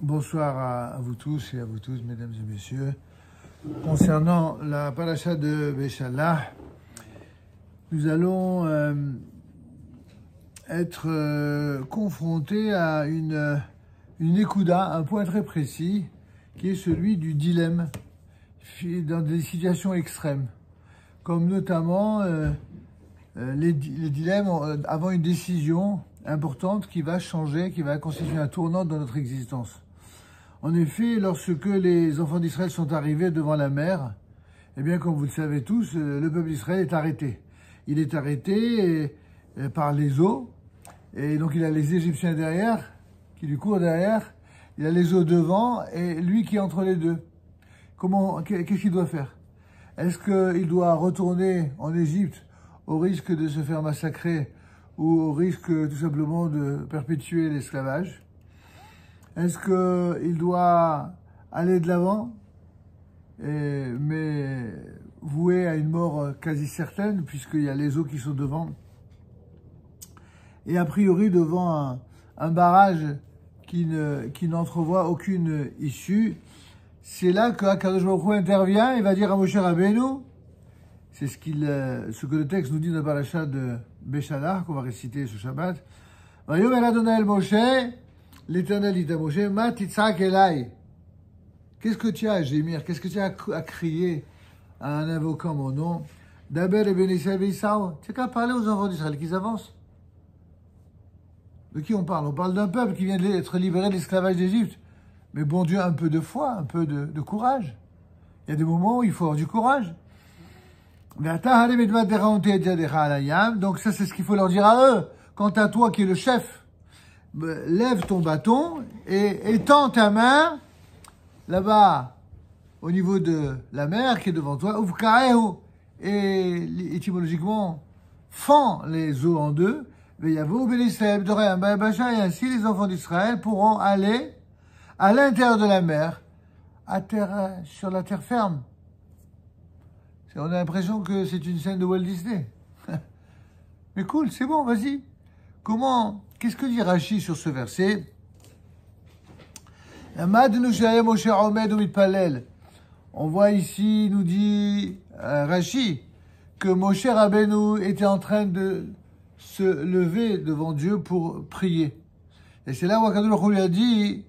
Bonsoir à vous tous et à vous tous, mesdames et messieurs. Concernant la paracha de Béchalach, nous allons être confrontés à une ékouda, un point très précis, qui est celui du dilemme dans des situations extrêmes, comme notamment les dilemmes avant une décision importante qui va changer, qui va constituer un tournant dans notre existence. En effet, lorsque les enfants d'Israël sont arrivés devant la mer, eh bien, comme vous le savez tous, le peuple d'Israël est arrêté. Il est arrêté par les eaux, et donc il a les Égyptiens derrière, qui lui courent derrière, il a les eaux devant, et lui qui est entre les deux. Qu'est-ce qu'il doit faire? Est-ce qu'il doit retourner en Égypte au risque de se faire massacrer ou au risque tout simplement de perpétuer l'esclavage? Est-ce qu'il doit aller de l'avant, mais voué à une mort quasi certaine, puisqu'il y a les eaux qui sont devant, et a priori devant un barrage qui n'entrevoit aucune issue? C'est là qu'Akadosh Baruch Hu intervient et va dire à Moshe Rabbeinu, c'est ce que le texte nous dit dans la paracha de Béchalach, qu'on va réciter ce Shabbat. Vayomer Adonai el Moshe, l'Éternel dit à Moshe, Ma titzak elai. Qu'est-ce que tu as à gémir? Qu'est-ce que tu as à crier en invoquant mon nom? Daber et Ben Israël ve'Isao. Tu n'as qu'à parler aux enfants d'Israël qu'ils avancent. De qui on parle? On parle d'un peuple qui vient d'être libéré de l'esclavage d'Égypte. Mais bon Dieu, un peu de foi, un peu de courage. Il y a des moments où il faut avoir du courage. Donc ça, c'est ce qu'il faut leur dire à eux. Quant à toi qui es le chef, lève ton bâton et étends ta main là-bas au niveau de la mer qui est devant toi. Et étymologiquement, fend les eaux en deux. Et ainsi les enfants d'Israël pourront aller à l'intérieur de la mer, sur la terre ferme. On a l'impression que c'est une scène de Walt Disney. Mais cool, c'est bon, vas-y. Qu'est-ce que dit Rashi sur ce verset? On voit ici, nous dit Rashi, que Moshe Rabbeinu était en train de se lever devant Dieu pour prier. Et c'est là où Akadosh Baruch Hu lui a dit,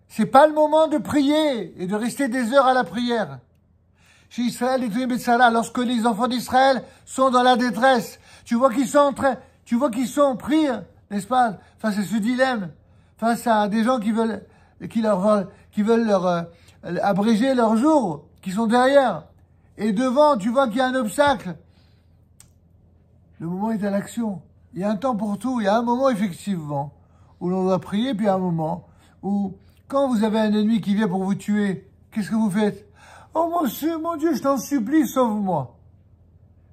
c'est pas le moment de prier et de rester des heures à la prière. Chez Israël, lorsque les enfants d'Israël sont dans la détresse, tu vois qu'ils sont pris, n'est-ce pas, face à ce dilemme, face à des gens qui veulent leur abréger leurs jours, qui sont derrière. Et devant, tu vois qu'il y a un obstacle. Le moment est à l'action. Il y a un temps pour tout. Il y a un moment, effectivement, où l'on doit prier, puis il y a un moment où, quand vous avez un ennemi qui vient pour vous tuer, qu'est-ce que vous faites? Oh mon Dieu, je t'en supplie, sauve-moi.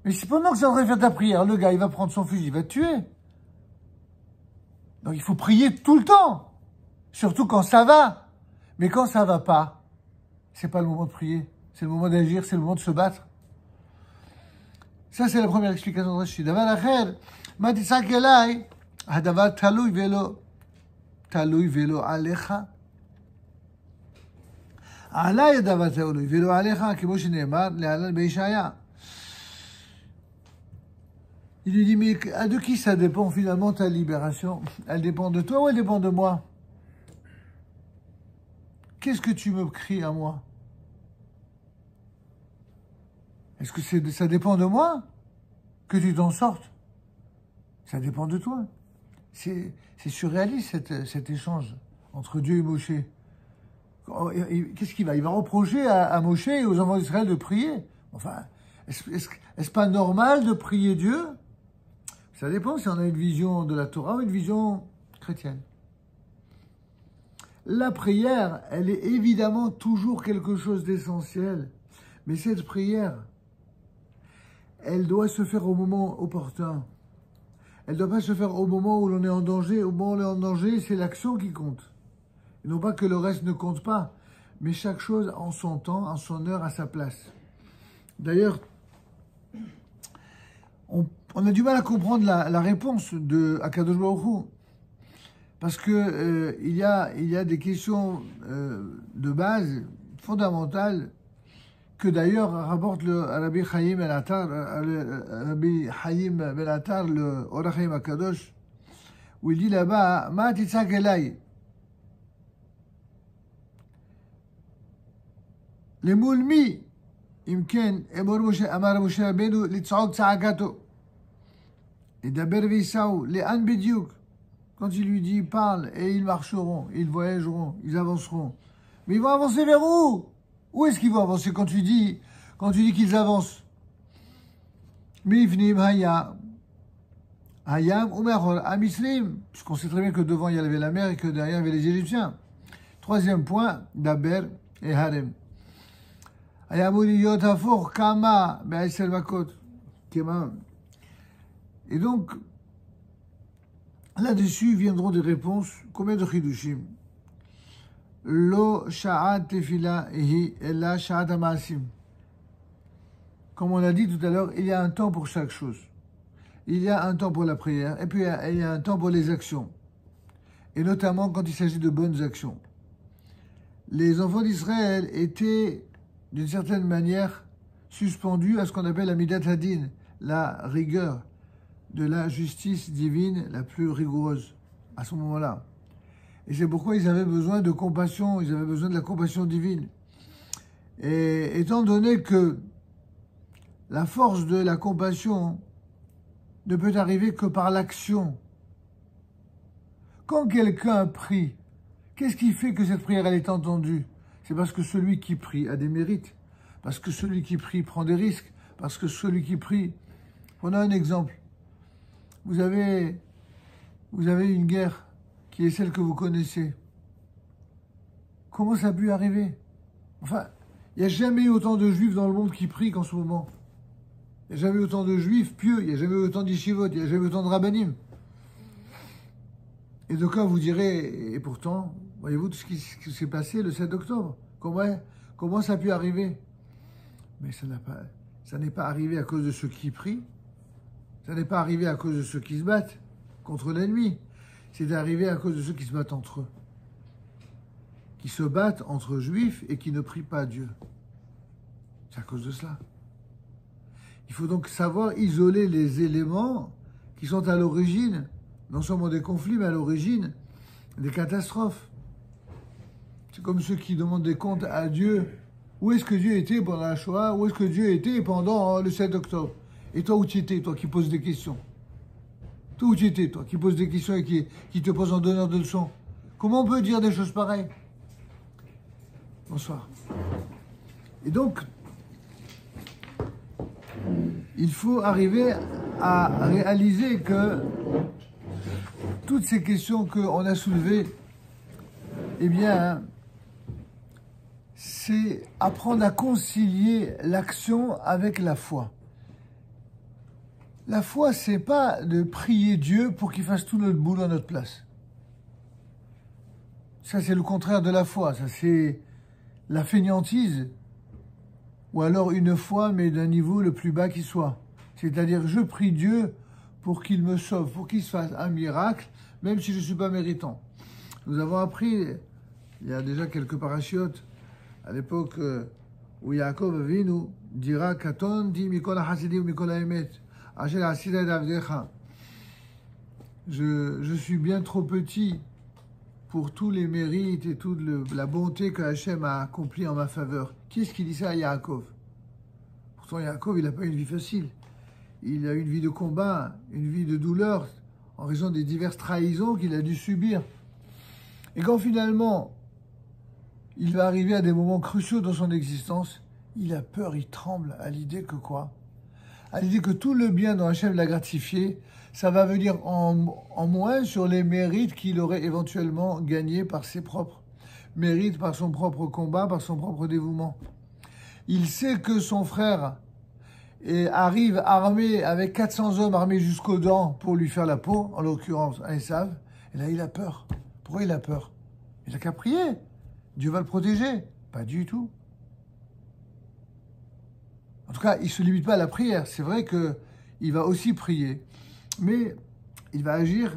Mais c'est pendant que c'est en train de faire ta prière, le gars, il va prendre son fusil, il va te tuer. Donc il faut prier tout le temps. Surtout quand ça va. Mais quand ça va pas, c'est pas le moment de prier. C'est le moment d'agir, c'est le moment de se battre. Ça, c'est la première explication de Rashi. Davar acher, ma titzak elai, hadavar talui velo alecha. עלי הדבר תלוי, ולא עליך, כמו שנאמר, להלן בישעיה. Il lui dit, mais de qui ça dépend finalement ta libération? Elle dépend de toi ou elle dépend de moi? Qu'est-ce que tu me cries à moi? Est-ce que ça dépend de moi que tu t'en sortes? Ça dépend de toi. C'est surréaliste cet échange entre Dieu et Moshe. Qu'est-ce qu'il va? Il va reprocher à Moshe et aux enfants d'Israël de prier. Enfin, est-ce pas normal de prier Dieu? Ça dépend si on a une vision de la Torah ou une vision chrétienne. La prière, elle est évidemment toujours quelque chose d'essentiel. Mais cette prière, elle doit se faire au moment opportun. Elle ne doit pas se faire au moment où l'on est en danger. Au moment où on est en danger, c'est l'action qui compte. Et non pas que le reste ne compte pas, mais chaque chose en son temps, en son heure, à sa place. D'ailleurs, on a du mal à comprendre la réponse de Akadosh Baruch Hu. Parce que il y a des questions de base, fondamentales, que d'ailleurs rapporte le Rabbi Chaim Ben Attar, le Orach Chaim HaKadosh, où il dit là-bas, Ma titzak elai, למול מי, אם כן, אמר משה רבנו, לצעוק צעקתו. ידבר וייסעו, לאן בדיוק? Quand il lui dit, parle, et ils marcheront, ils voyageront, ils avanceront. Mais ils vont avancer vers où? Où est-ce qu'ils vont avancer quand tu dis qu'ils avancent? Mifnim Hayam, Hayam ou Merhol, Amisrim, puisqu'on sait très bien que devant il y avait la mer et que derrière il y avait les Égyptiens. Troisième point, Daber et Harem. Hayamuni Yotafour, Kama, Be'aisel Makot, Kema. Et donc, là-dessus viendront des réponses. Combien de chidushim? Lo sha'at tefila hi ella sha'at ha'ma'asim. Comme on l'a dit tout à l'heure, il y a un temps pour chaque chose. Il y a un temps pour la prière, et puis il y a un temps pour les actions. Et notamment quand il s'agit de bonnes actions. Les enfants d'Israël étaient, d'une certaine manière, suspendus à ce qu'on appelle la midat hadin, la rigueur de la justice divine la plus rigoureuse à ce moment-là. Et c'est pourquoi ils avaient besoin de compassion, ils avaient besoin de la compassion divine. Et étant donné que la force de la compassion ne peut arriver que par l'action, quand quelqu'un prie, qu'est-ce qui fait que cette prière elle est entendue? C'est parce que celui qui prie a des mérites, parce que celui qui prie prend des risques, parce que celui qui prie... Prenons un exemple. Vous avez une guerre qui est celle que vous connaissez. Comment ça a pu arriver? Enfin, il n'y a jamais eu autant de juifs dans le monde qui prient qu'en ce moment. Il n'y a jamais eu autant de juifs pieux, il n'y a jamais eu autant d'yeshivot, il n'y a jamais eu autant de rabbanim. Et donc là, vous direz, et pourtant, voyez-vous tout ce qui s'est passé le 7 octobre? Comment ça a pu arriver? Mais ça n'est pas arrivé à cause de ceux qui prient. Ça n'est pas arrivé à cause de ceux qui se battent contre l'ennemi. C'est arrivé à cause de ceux qui se battent entre eux. Qui se battent entre juifs et qui ne prient pas Dieu. C'est à cause de cela. Il faut donc savoir isoler les éléments qui sont à l'origine, non seulement des conflits, mais à l'origine des catastrophes. C'est comme ceux qui demandent des comptes à Dieu. Où est-ce que Dieu était pendant la Shoah? Où est-ce que Dieu était pendant le 7 octobre? Et toi, où tu étais, toi qui poses des questions? Toi, où tu étais, toi qui poses des questions et qui te pose en donneur de leçons? Comment on peut dire des choses pareilles? Bonsoir. Et donc, il faut arriver à réaliser que toutes ces questions qu'on a soulevées, eh bien, c'est apprendre à concilier l'action avec la foi. La foi, c'est pas de prier Dieu pour qu'il fasse tout notre boulot à notre place. Ça, c'est le contraire de la foi. Ça, c'est la fainéantise. Ou alors une foi, mais d'un niveau le plus bas qui soit. C'est-à-dire, je prie Dieu pour qu'il me sauve, pour qu'il se fasse un miracle, même si je ne suis pas méritant. Nous avons appris, il y a déjà quelques parachiotes, à l'époque où Yaakov Avinu dira Katon di mikol hasidim mikol haemet. Je suis bien trop petit pour tous les mérites et toute la bonté que Hachem a accompli en ma faveur. Qui est-ce qui dit ça à Yaakov? Pourtant, Yaakov, il n'a pas une vie facile. Il a une vie de combat, une vie de douleur, en raison des diverses trahisons qu'il a dû subir. Et quand finalement, il va arriver à des moments cruciaux dans son existence, il a peur, il tremble à l'idée que quoi? À l'idée que tout le bien dont Hachem l'a gratifié, ça va venir en moins sur les mérites qu'il aurait éventuellement gagnés par ses propres mérites, par son propre combat, par son propre dévouement. Il sait que son frère arrive armé avec 400 hommes armés jusqu'aux dents pour lui faire la peau, en l'occurrence Esav, et là il a peur. Pourquoi il a peur? Il n'a qu'à prier. Dieu va le protéger. Pas du tout. En tout cas, il ne se limite pas à la prière. C'est vrai qu'il va aussi prier. Mais il va agir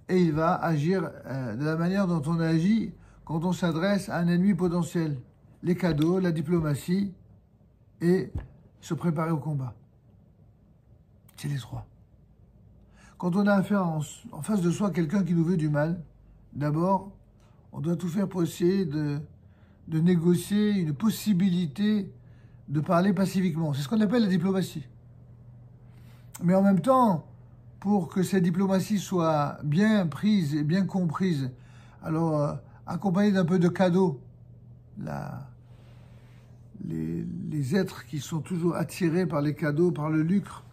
et il va agir de la manière dont on agit quand on s'adresse à un ennemi potentiel. Les cadeaux, la diplomatie et se préparer au combat. C'est les trois. Quand on a affaire en face de soi à quelqu'un qui nous veut du mal, d'abord, on doit tout faire pour essayer de négocier une possibilité de parler pacifiquement. C'est ce qu'on appelle la diplomatie. Mais en même temps, pour que cette diplomatie soit bien prise et bien comprise, alors accompagnée d'un peu de cadeaux, les êtres qui sont toujours attirés par les cadeaux, par le lucre,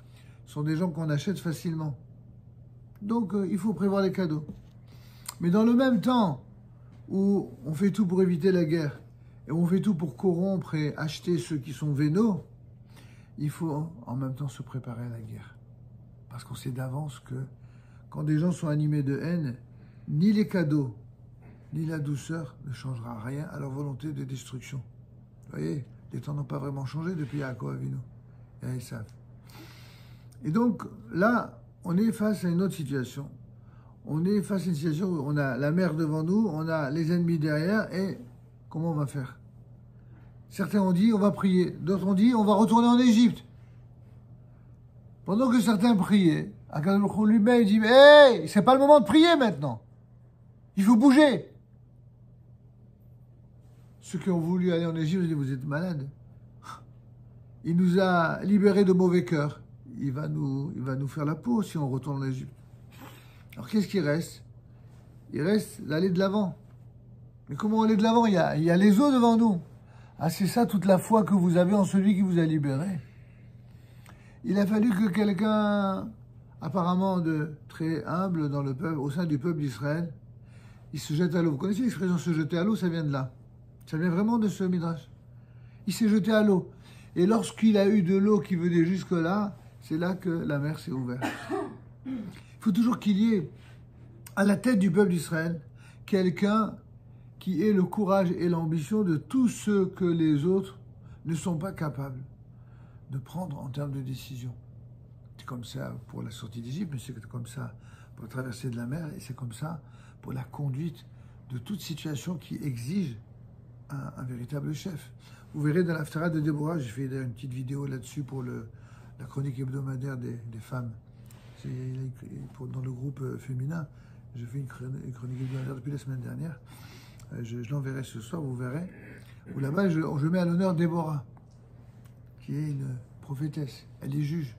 sont des gens qu'on achète facilement. Donc il faut prévoir les cadeaux. Mais dans le même temps où on fait tout pour éviter la guerre, et on fait tout pour corrompre et acheter ceux qui sont vénaux, il faut en même temps se préparer à la guerre. Parce qu'on sait d'avance que quand des gens sont animés de haine, ni les cadeaux, ni la douceur ne changera rien à leur volonté de destruction. Vous voyez, les temps n'ont pas vraiment changé depuis Yaakov Avinu et Esav. Et donc là, on est face à une autre situation. On est face à une situation où on a la mer devant nous, on a les ennemis derrière, et comment on va faire? Certains ont dit on va prier, d'autres ont dit on va retourner en Égypte. Pendant que certains priaient, Akadosh Baruch Hu lui-même il dit hey, c'est pas le moment de prier maintenant. Il faut bouger. Ceux qui ont voulu aller en Égypte, ils disent vous êtes malades. Il nous a libérés de mauvais cœurs. Il va nous faire la peau si on retourne en Égypte. Alors qu'est-ce qui reste? Il reste d'aller de l'avant. Mais comment aller de l'avant? Il y a les eaux devant nous. Ah, c'est ça toute la foi que vous avez en celui qui vous a libéré. Il a fallu que quelqu'un, apparemment de très humble dans le peuple, au sein du peuple d'Israël, il se jette à l'eau. Vous connaissez l'expression se jeter à l'eau? Ça vient de là. Ça vient vraiment de ce midrash. Il s'est jeté à l'eau. Et lorsqu'il a eu de l'eau qui venait jusque-là, c'est là que la mer s'est ouverte. Il faut toujours qu'il y ait à la tête du peuple d'Israël quelqu'un qui ait le courage et l'ambition de tout ce que les autres ne sont pas capables de prendre en termes de décision. C'est comme ça pour la sortie d'Égypte, mais c'est comme ça pour la traversée de la mer, et c'est comme ça pour la conduite de toute situation qui exige un véritable chef. Vous verrez dans l'Haftarah de Déborah, j'ai fait une petite vidéo là-dessus pour la chronique hebdomadaire des femmes. Dans le groupe féminin, je fais une chronique hebdomadaire depuis la semaine dernière. Je l'enverrai ce soir, vous verrez. Où là-bas, je mets à l'honneur Déborah, qui est une prophétesse. Elle est juge.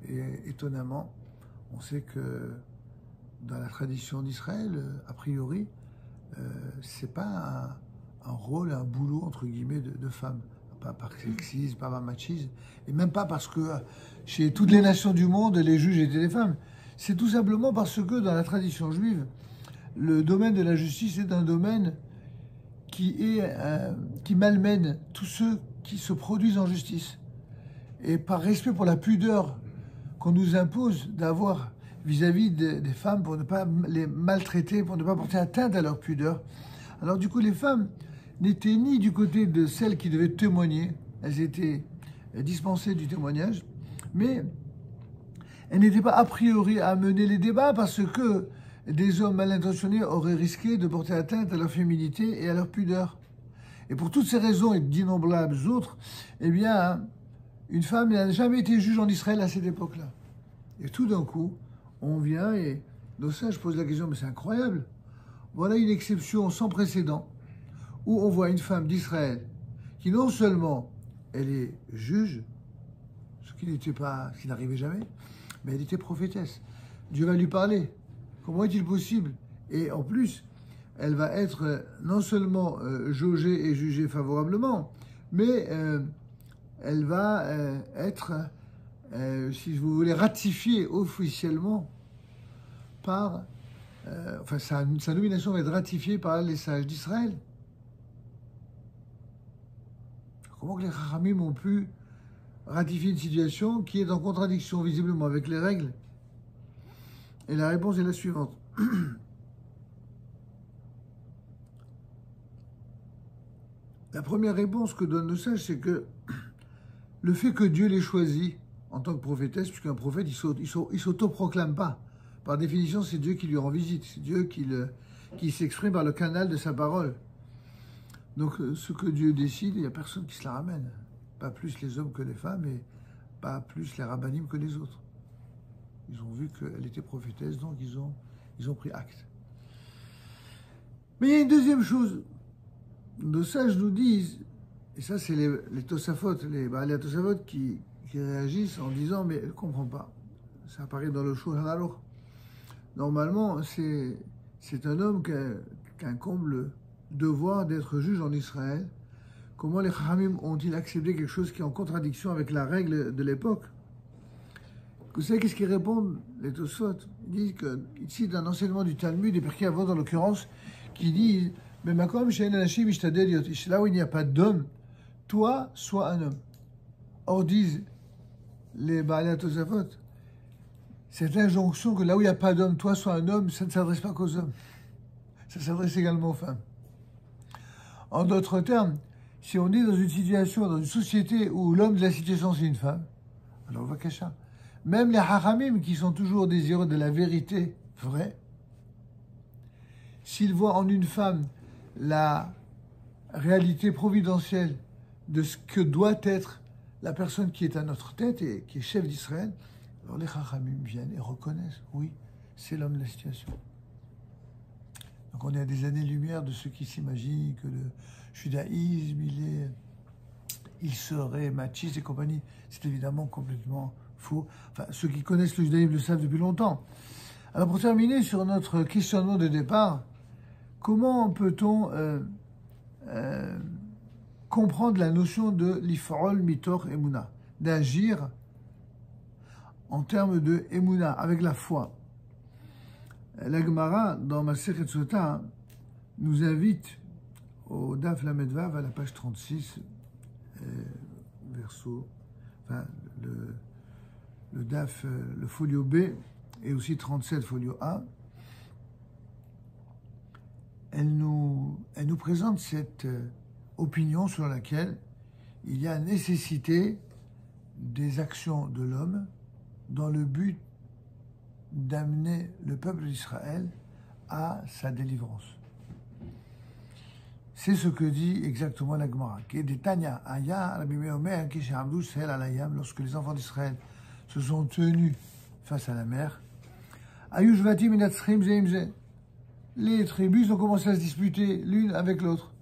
Et étonnamment, on sait que dans la tradition d'Israël, a priori, c'est pas un rôle, un boulot, entre guillemets, de femme. Pas par sexisme, pas par machisme, et même pas parce que chez toutes les nations du monde, les juges étaient des femmes. C'est tout simplement parce que dans la tradition juive, le domaine de la justice est un domaine qui malmène tous ceux qui se produisent en justice. Et par respect pour la pudeur qu'on nous impose d'avoir vis-à-vis des femmes, pour ne pas les maltraiter, pour ne pas porter atteinte à leur pudeur, alors du coup les femmes n'étaient ni du côté de celles qui devaient témoigner, elles étaient dispensées du témoignage, mais elles n'étaient pas a priori à mener les débats parce que des hommes mal intentionnés auraient risqué de porter atteinte à leur féminité et à leur pudeur. Et pour toutes ces raisons et d'innombrables autres, eh bien, une femme n'a jamais été juge en Israël à cette époque-là. Et tout d'un coup, on vient et nos sages posent la question, mais c'est incroyable. Voilà une exception sans précédent où on voit une femme d'Israël qui non seulement elle est juge, ce qui n'arrivait jamais, mais elle était prophétesse. Dieu va lui parler. Comment est-il possible? Et en plus, elle va être non seulement jaugée et jugée favorablement, mais elle va être, si vous voulez, ratifiée officiellement par... sa nomination va être ratifiée par les sages d'Israël. Comment que les Chachamim ont pu ratifier une situation qui est en contradiction visiblement avec les règles? Et la réponse est la suivante. La première réponse que donne le sage, c'est que le fait que Dieu l'ait choisi en tant que prophétesse, puisqu'un prophète, il s'autoproclame pas. Par définition, c'est Dieu qui lui rend visite, c'est Dieu qui s'exprime par le canal de sa parole. Donc, ce que Dieu décide, il n'y a personne qui se la ramène. Pas plus les hommes que les femmes et pas plus les rabbinim que les autres. Ils ont vu qu'elle était prophétesse, donc ils ont pris acte. Mais il y a une deuxième chose. Nos sages nous disent, et ça c'est les Tosafot, les Baalei Tosafot qui réagissent en disant, mais elle ne comprend pas. Ça apparaît dans le Shulchan Aruch. Normalement, c'est un homme qui incombe le devoir d'être juge en Israël. Comment les Chachamim ont-ils accepté quelque chose qui est en contradiction avec la règle de l'époque? Vous savez qu'est-ce qu'ils répondent, les Tosfot? Ils disent que, ici, d'un enseignement du Talmud, et Pirkei Avot en l'occurrence, qui disent, mais Makom she'en anashim ishtadel liot ish, là où il n'y a pas d'homme, toi, sois un homme. Or, disent les Baalei Tosafot, cette injonction que là où il n'y a pas d'homme, toi, sois un homme, ça ne s'adresse pas qu'aux hommes. Ça s'adresse également aux femmes. En d'autres termes, si on est dans une situation, dans une société où l'homme de la situation, c'est une femme, alors on va cacher. Même les Chachamim, qui sont toujours désireux de la vérité vraie, s'ils voient en une femme la réalité providentielle de ce que doit être la personne qui est à notre tête et qui est chef d'Israël, alors les Chachamim viennent et reconnaissent, oui, c'est l'homme de la situation. Donc on est à des années-lumière de ceux qui s'imaginent que le judaïsme, il serait machiste et compagnie. C'est évidemment complètement faux. Enfin, ceux qui connaissent le judaïsme le savent depuis longtemps. Alors pour terminer sur notre questionnement de départ, comment peut-on comprendre la notion de l'ifrol mitor emuna, d'agir en termes de emuna, avec la foi? La Gemara, dans Masechet Sota, nous invite au Daf Lamed Vav, à la page 36, verso, enfin, le Daf, le folio B, et aussi 37, folio A. Elle nous présente cette opinion sur laquelle il y a nécessité des actions de l'homme dans le but d'amener le peuple d'Israël à sa délivrance. C'est ce que dit exactement la Gemara. Lorsque les enfants d'Israël se sont tenus face à la mer, les tribus ont commencé à se disputer l'une avec l'autre.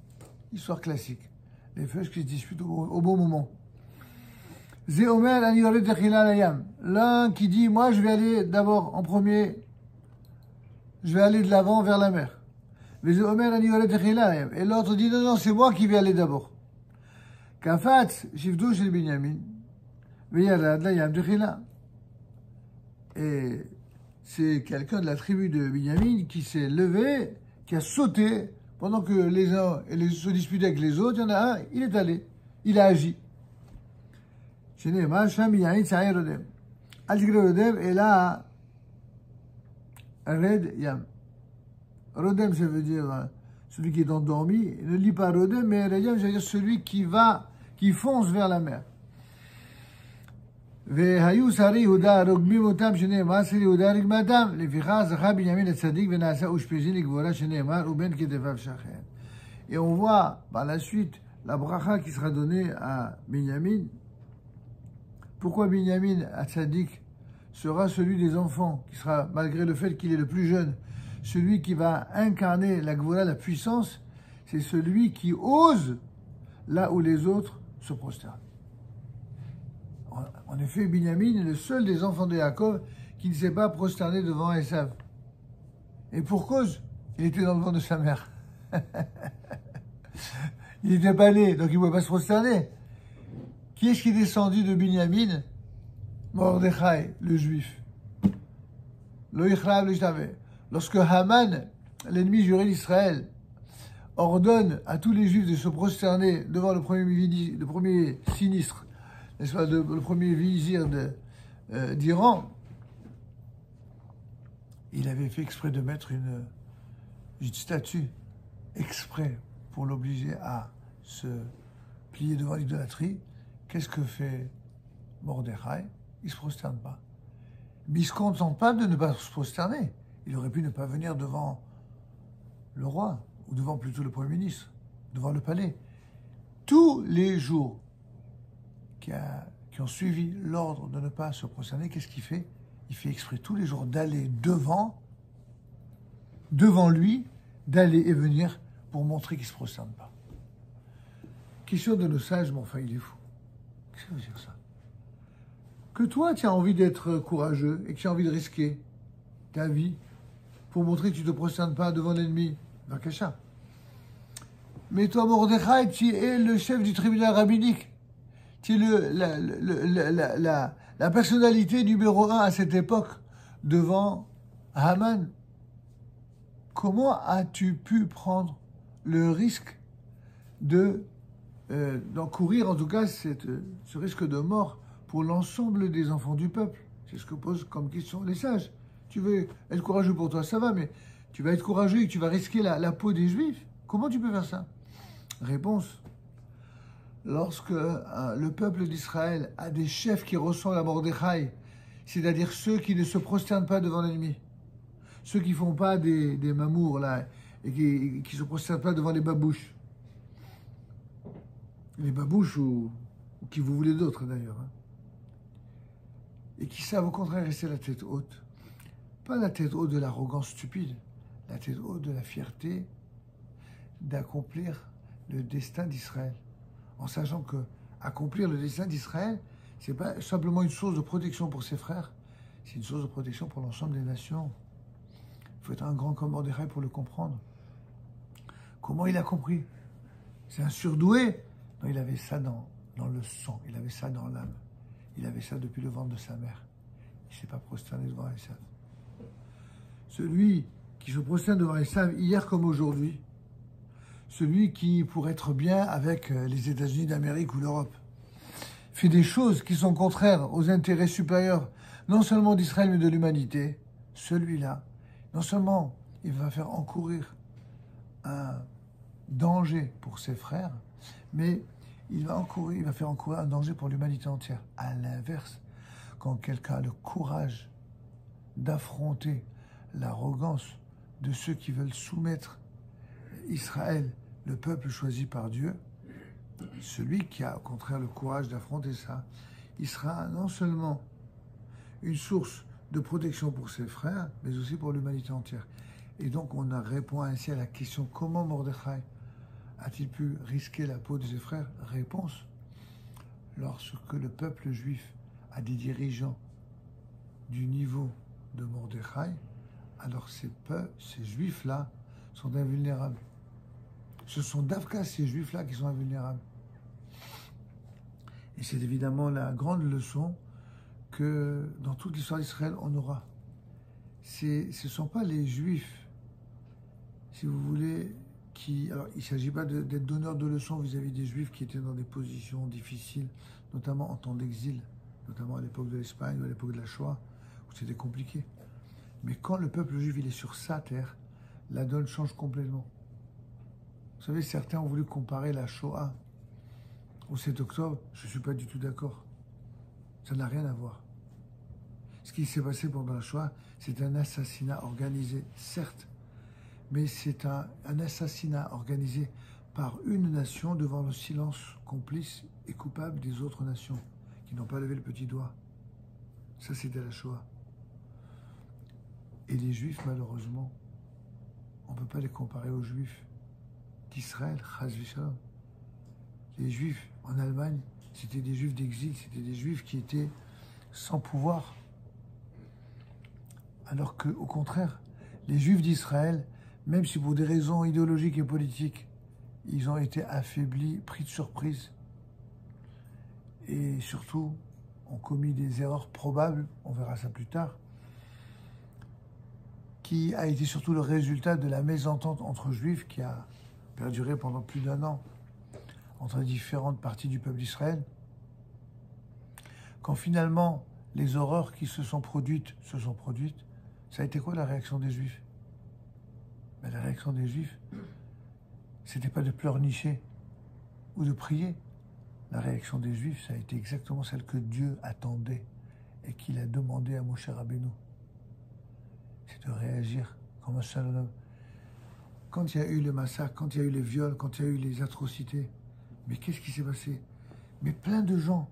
Histoire classique. Les feuilles qui se disputent au bon moment. L'un qui dit, moi je vais aller d'abord en premier, je vais aller de l'avant vers la mer. Et l'autre dit, non, c'est moi qui vais aller d'abord. Et c'est quelqu'un de la tribu de Binyamin qui s'est levé, qui a sauté, pendant que les uns se disputaient avec les autres, il y en a un, il est allé, il a agi. Et là, Red Yam. Rodem, ça veut dire celui qui est endormi. Ne lit pas Rodem, mais Red Yam, ça veut dire celui qui fonce vers la mer. Et on voit par la suite la bracha qui sera donnée à Binyamin. Pourquoi Binyamin, Hatzadik, sera celui des enfants, qui sera, malgré le fait qu'il est le plus jeune, celui qui va incarner la Gvola, la puissance, c'est celui qui ose là où les autres se prosternent. En effet, Binyamin est le seul des enfants de Yaakov qui ne s'est pas prosterné devant Esav. Et pour cause, il était dans le ventre de sa mère. Il n'était pas né, donc il ne pouvait pas se prosterner. Qui est-ce qui est descendu de Binyamin? Mordechai, le juif. Lorsque Haman, l'ennemi juré d'Israël, ordonne à tous les juifs de se prosterner devant le premier sinistre, n'est-ce pas, le premier vizir d'Iran, il avait fait exprès de mettre une statue exprès pour l'obliger à se plier devant l'idolâtrie. Qu'est-ce que fait Mordechai? Il ne se prosterne pas. Mais il ne se contente pas de ne pas se prosterner. Il aurait pu ne pas venir devant le roi, ou devant plutôt le Premier ministre, devant le palais. Tous les jours qui ont suivi l'ordre de ne pas se prosterner, qu'est-ce qu'il fait? Il fait exprès tous les jours d'aller devant lui, d'aller et venir pour montrer qu'il ne se prosterne pas. Question de nos sages, mais enfin il est fou. Qu'est-ce que ça veut dire ça? Que toi, tu as envie d'être courageux et que tu as envie de risquer ta vie pour montrer que tu ne te prosternes pas devant l'ennemi, Vakasha. Mais toi, Mordechai, tu es le chef du tribunal rabbinique. Tu es la personnalité numéro 1 à cette époque devant Haman. Comment as-tu pu prendre le risque d'encourir, en tout cas, ce risque de mort pour l'ensemble des enfants du peuple? C'est ce que posent comme question les sages. Tu veux être courageux pour toi, ça va, mais tu vas être courageux et tu vas risquer la peau des Juifs. Comment tu peux faire ça? Réponse. Lorsque le peuple d'Israël a des chefs qui ressemblent à Mordechai, c'est-à-dire ceux qui ne se prosternent pas devant l'ennemi, ceux qui ne font pas des mamours là, et qui ne se prosternent pas devant les babouches. Les babouches ou qui vous voulez d'autres d'ailleurs. Hein. Et qui savent au contraire rester la tête haute. Pas la tête haute de l'arrogance stupide, la tête haute de la fierté d'accomplir le destin d'Israël. En sachant que accomplir le destin d'Israël, ce n'est pas simplement une source de protection pour ses frères, c'est une source de protection pour l'ensemble des nations. Il faut être un grand comme Mordechai pour le comprendre. Comment il a compris? C'est un surdoué? Non, il avait ça dans le sang, il avait ça dans l'âme. Il avait ça depuis le ventre de sa mère. Il ne s'est pas prosterné devant Esav. Celui qui se prosterne devant Esav, hier comme aujourd'hui, celui qui, pour être bien avec les États-Unis d'Amérique ou l'Europe, fait des choses qui sont contraires aux intérêts supérieurs, non seulement d'Israël, mais de l'humanité, celui-là, non seulement il va faire encourir un danger pour ses frères, mais il va faire encourir un danger pour l'humanité entière. À l'inverse, quand quelqu'un a le courage d'affronter l'arrogance de ceux qui veulent soumettre Israël, le peuple choisi par Dieu, celui qui a au contraire le courage d'affronter ça, il sera non seulement une source de protection pour ses frères, mais aussi pour l'humanité entière. Et donc on répond ainsi à la question comment Mordechai a-t-il pu risquer la peau de ses frères? Réponse, lorsque le peuple juif a des dirigeants du niveau de Mordechai, alors ces juifs-là sont invulnérables. Ce sont d'Afka ces juifs-là qui sont invulnérables. Et c'est évidemment la grande leçon que dans toute l'histoire d'Israël, on aura. Ce ne sont pas les juifs, si vous voulez, alors, il ne s'agit pas d'être donneur de leçons vis-à-vis des Juifs qui étaient dans des positions difficiles, notamment en temps d'exil, notamment à l'époque de l'Espagne ou à l'époque de la Shoah, où c'était compliqué. Mais quand le peuple juif il est sur sa terre, la donne change complètement. Vous savez, certains ont voulu comparer la Shoah au 7 octobre. Je ne suis pas du tout d'accord. Ça n'a rien à voir. Ce qui s'est passé pendant la Shoah, c'est un assassinat organisé, certes, mais c'est un assassinat organisé par une nation devant le silence complice et coupable des autres nations qui n'ont pas levé le petit doigt. Ça, c'était la Shoah. Et les Juifs, malheureusement, on ne peut pas les comparer aux Juifs d'Israël, chas v'shalom. Les Juifs en Allemagne, c'était des Juifs d'exil, c'était des Juifs qui étaient sans pouvoir. Alors qu'au contraire, les Juifs d'Israël, même si pour des raisons idéologiques et politiques, ils ont été affaiblis, pris de surprise, et surtout ont commis des erreurs probables, on verra ça plus tard, qui a été surtout le résultat de la mésentente entre Juifs qui a perduré pendant plus d'1 an entre les différentes parties du peuple d'Israël. Quand finalement les horreurs qui se sont produites, ça a été quoi la réaction des Juifs? Ben, la réaction des Juifs, c'était pas de pleurnicher ou de prier. La réaction des Juifs, ça a été exactement celle que Dieu attendait et qu'il a demandé à Moshe Rabbeinu, c'est de réagir comme un seul homme. Quand il y a eu le massacre, quand il y a eu les viols, quand il y a eu les atrocités, mais qu'est-ce qui s'est passé? Mais plein de gens,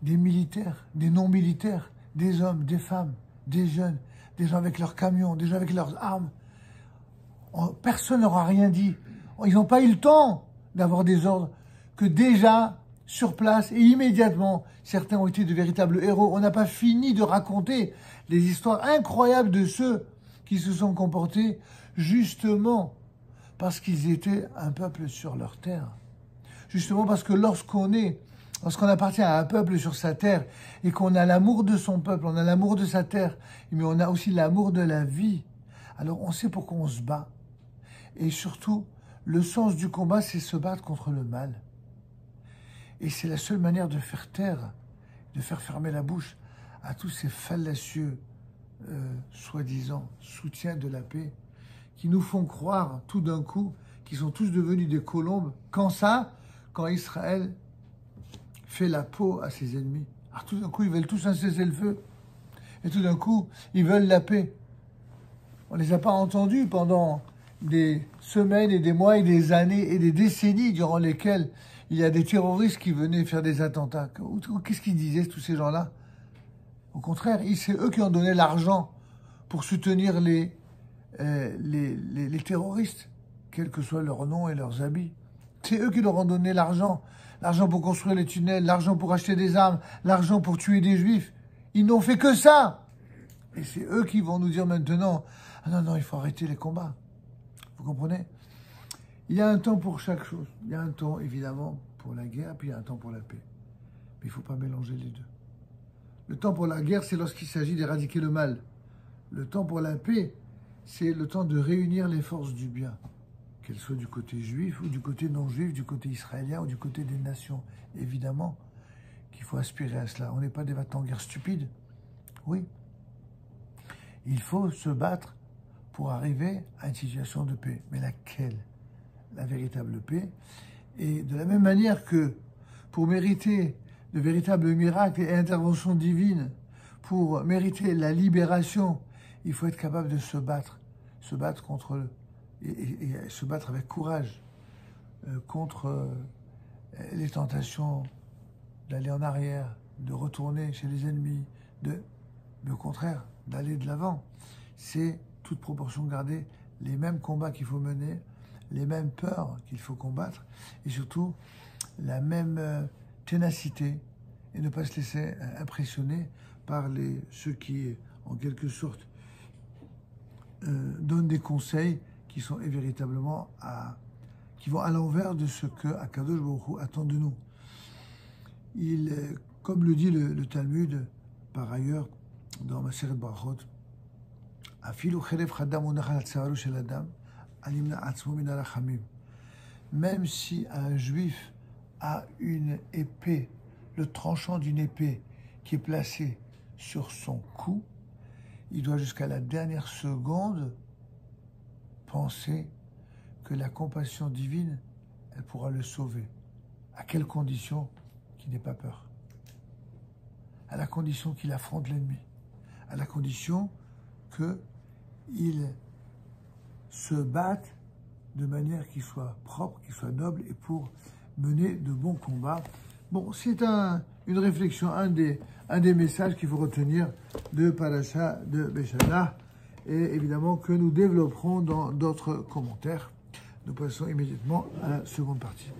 des militaires, des non-militaires, des hommes, des femmes, des jeunes, des gens avec leurs camions, des gens avec leurs armes. Personne ne leur a rien dit. Ils n'ont pas eu le temps d'avoir des ordres que déjà, sur place et immédiatement, certains ont été de véritables héros. On n'a pas fini de raconter les histoires incroyables de ceux qui se sont comportés justement parce qu'ils étaient un peuple sur leur terre. Justement parce que lorsqu'on appartient à un peuple sur sa terre et qu'on a l'amour de son peuple, on a l'amour de sa terre, mais on a aussi l'amour de la vie, alors on sait pourquoi on se bat. Et surtout, le sens du combat, c'est se battre contre le mal. Et c'est la seule manière de faire taire, de faire fermer la bouche à tous ces fallacieux, soi-disant, soutiens de la paix, qui nous font croire tout d'un coup qu'ils sont tous devenus des colombes. Quand Israël fait la peau à ses ennemis. Alors tout d'un coup, ils veulent tous un cessez-le-feu. Et tout d'un coup, ils veulent la paix. On ne les a pas entendus pendant des semaines et des mois et des années et des décennies durant lesquelles il y a des terroristes qui venaient faire des attentats. Qu'est-ce qu'ils disaient, tous ces gens-là? Au contraire, c'est eux qui ont donné l'argent pour soutenir les terroristes, quels que soient leurs noms et leurs habits. C'est eux qui leur ont donné l'argent. L'argent pour construire les tunnels, l'argent pour acheter des armes, l'argent pour tuer des juifs. Ils n'ont fait que ça. Et c'est eux qui vont nous dire maintenant, ah non, non, il faut arrêter les combats. Vous comprenez? Il y a un temps pour chaque chose. Il y a un temps, évidemment, pour la guerre, puis il y a un temps pour la paix. Mais il ne faut pas mélanger les deux. Le temps pour la guerre, c'est lorsqu'il s'agit d'éradiquer le mal. Le temps pour la paix, c'est le temps de réunir les forces du bien, qu'elles soient du côté juif ou du côté non juif, du côté israélien ou du côté des nations. Évidemment qu'il faut aspirer à cela. On n'est pas des battants en guerre stupides. Oui. Il faut se battre pour arriver à une situation de paix. Mais laquelle? La véritable paix. Et de la même manière que pour mériter de véritables miracles et interventions divines, pour mériter la libération, il faut être capable de se battre contre et se battre avec courage contre les tentations d'aller en arrière, de retourner chez les ennemis, mais au contraire, d'aller de l'avant. C'est toute proportion gardée, les mêmes combats qu'il faut mener, les mêmes peurs qu'il faut combattre, et surtout la même ténacité, et ne pas se laisser impressionner par ceux qui, en quelque sorte, donnent des conseils qui sont véritablement qui vont à l'envers de ce que Akadosh Baruch Hu attend de nous. Comme le dit le Talmud, par ailleurs, dans Maseret Brachot, même si un juif a une épée, le tranchant d'une épée qui est placé sur son cou, il doit jusqu'à la dernière seconde penser que la compassion divine, elle pourra le sauver. À quelle condition? Qu'il n'ait pas peur. À la condition qu'il affronte l'ennemi. À la condition qu'il se batte de manière qu'il soit propre, qu'il soit noble et pour mener de bons combats. Bon, c'est une réflexion, un des messages qu'il faut retenir de Parasha de Beshalach et évidemment que nous développerons dans d'autres commentaires. Nous passons immédiatement à la seconde partie.